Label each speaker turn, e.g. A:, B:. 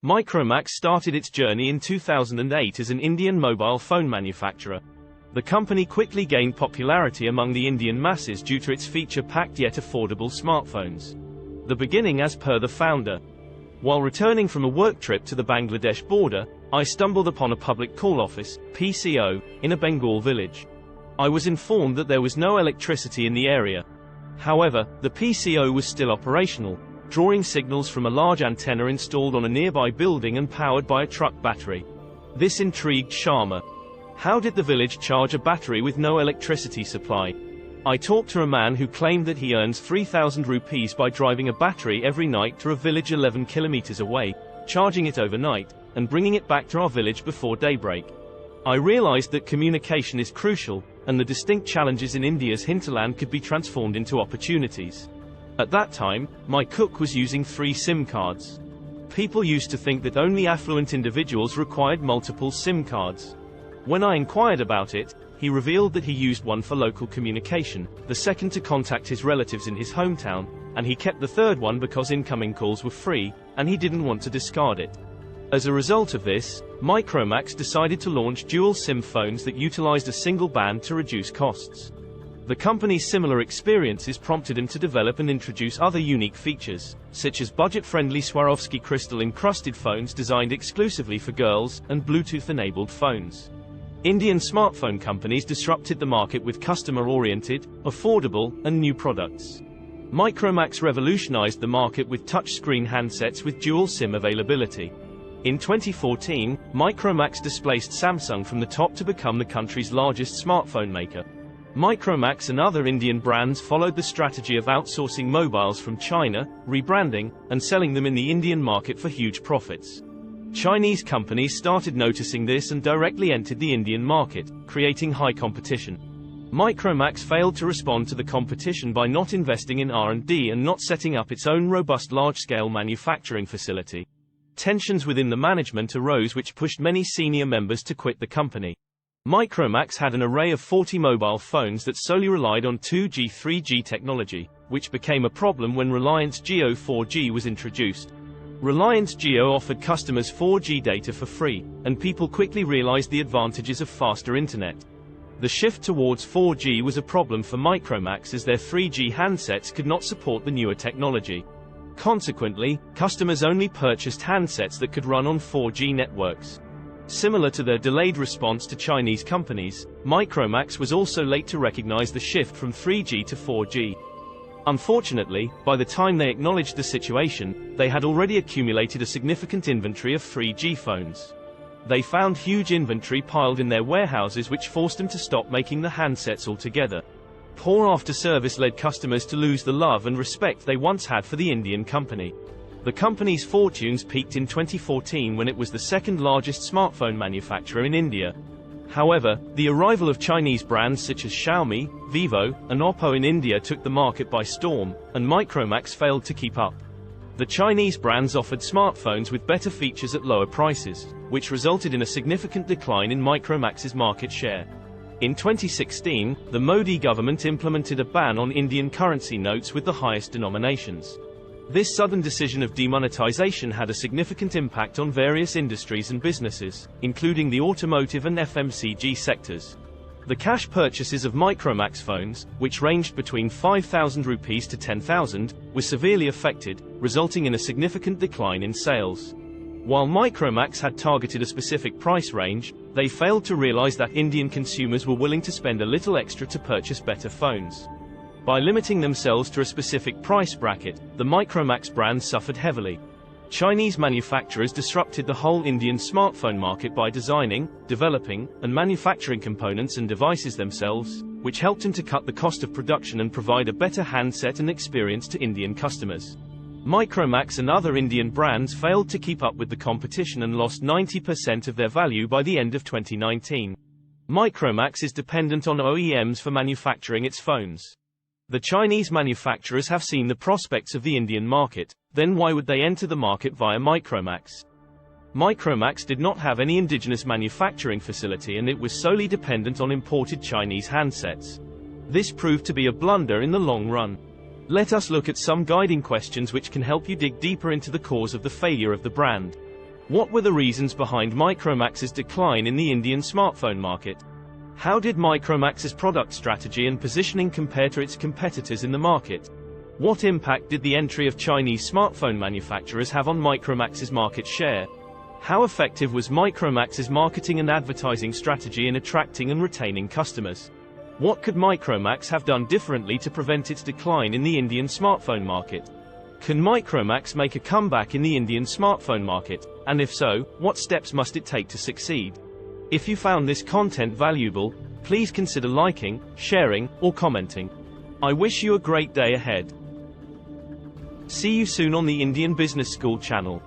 A: Micromax started its journey in 2008 as an Indian mobile phone manufacturer. The company quickly gained popularity among the Indian masses due to its feature-packed yet affordable smartphones. The beginning as per the founder. While returning from a work trip to the Bangladesh border, I stumbled upon a public call office, PCO, in a Bengal village. I was informed that there was no electricity in the area. However, the PCO was still operational, drawing signals from a large antenna installed on a nearby building and powered by a truck battery. This intrigued Sharma. How did the village charge a battery with no electricity supply? I talked to a man who claimed that he earns 3,000 rupees by driving a battery every night to a village 11 kilometers away, charging it overnight, and bringing it back to our village before daybreak. I realized that communication is crucial, and the distinct challenges in India's hinterland could be transformed into opportunities. At that time, my cook was using 3 SIM cards. People used to think that only affluent individuals required multiple SIM cards. When I inquired about it, he revealed that he used one for local communication, the second to contact his relatives in his hometown, and he kept the third one because incoming calls were free, and he didn't want to discard it. As a result of this, Micromax decided to launch dual SIM phones that utilized a single band to reduce costs. The company's similar experiences prompted him to develop and introduce other unique features, such as budget-friendly Swarovski crystal-encrusted phones designed exclusively for girls, and Bluetooth-enabled phones. Indian smartphone companies disrupted the market with customer-oriented, affordable, and new products. Micromax revolutionized the market with touchscreen handsets with dual SIM availability. In 2014, Micromax displaced Samsung from the top to become the country's largest smartphone maker. Micromax and other Indian brands followed the strategy of outsourcing mobiles from China, rebranding, and selling them in the Indian market for huge profits. Chinese companies started noticing this and directly entered the Indian market, creating high competition. Micromax failed to respond to the competition by not investing in R&D and not setting up its own robust large-scale manufacturing facility. Tensions within the management arose which pushed many senior members to quit the company. Micromax had an array of 40 mobile phones that solely relied on 2G 3G technology, which became a problem when Reliance Jio 4G was introduced. Reliance Jio offered customers 4G data for free, and people quickly realized the advantages of faster internet. The shift towards 4G was a problem for Micromax as their 3G handsets could not support the newer technology. Consequently, customers only purchased handsets that could run on 4G networks. Similar to their delayed response to Chinese companies, Micromax was also late to recognize the shift from 3G to 4G. Unfortunately, by the time they acknowledged the situation, they had already accumulated a significant inventory of 3G phones. They found huge inventory piled in their warehouses which forced them to stop making the handsets altogether. Poor after-service led customers to lose the love and respect they once had for the Indian company. The company's fortunes peaked in 2014 when it was the second-largest smartphone manufacturer in India. However, the arrival of Chinese brands such as Xiaomi, Vivo, and Oppo in India took the market by storm, and Micromax failed to keep up. The Chinese brands offered smartphones with better features at lower prices, which resulted in a significant decline in Micromax's market share. In 2016, the Modi government implemented a ban on Indian currency notes with the highest denominations. This sudden decision of demonetization had a significant impact on various industries and businesses, including the automotive and FMCG sectors. The cash purchases of Micromax phones, which ranged between 5,000 rupees to 10,000, were severely affected, resulting in a significant decline in sales. While Micromax had targeted a specific price range, they failed to realize that Indian consumers were willing to spend a little extra to purchase better phones. By limiting themselves to a specific price bracket, the Micromax brand suffered heavily. Chinese manufacturers disrupted the whole Indian smartphone market by designing, developing, and manufacturing components and devices themselves, which helped them to cut the cost of production and provide a better handset and experience to Indian customers. Micromax and other Indian brands failed to keep up with the competition and lost 90% of their value by the end of 2019. Micromax is dependent on OEMs for manufacturing its phones. The Chinese manufacturers have seen the prospects of the Indian market, then why would they enter the market via Micromax? Micromax did not have any indigenous manufacturing facility and it was solely dependent on imported Chinese handsets. This proved to be a blunder in the long run. Let us look at some guiding questions which can help you dig deeper into the cause of the failure of the brand. What were the reasons behind Micromax's decline in the Indian smartphone market? How did Micromax's product strategy and positioning compare to its competitors in the market? What impact did the entry of Chinese smartphone manufacturers have on Micromax's market share? How effective was Micromax's marketing and advertising strategy in attracting and retaining customers? What could Micromax have done differently to prevent its decline in the Indian smartphone market? Can Micromax make a comeback in the Indian smartphone market? And if so, what steps must it take to succeed? If you found this content valuable, please consider liking, sharing, or commenting. I wish you a great day ahead. See you soon on the Indian Business School channel.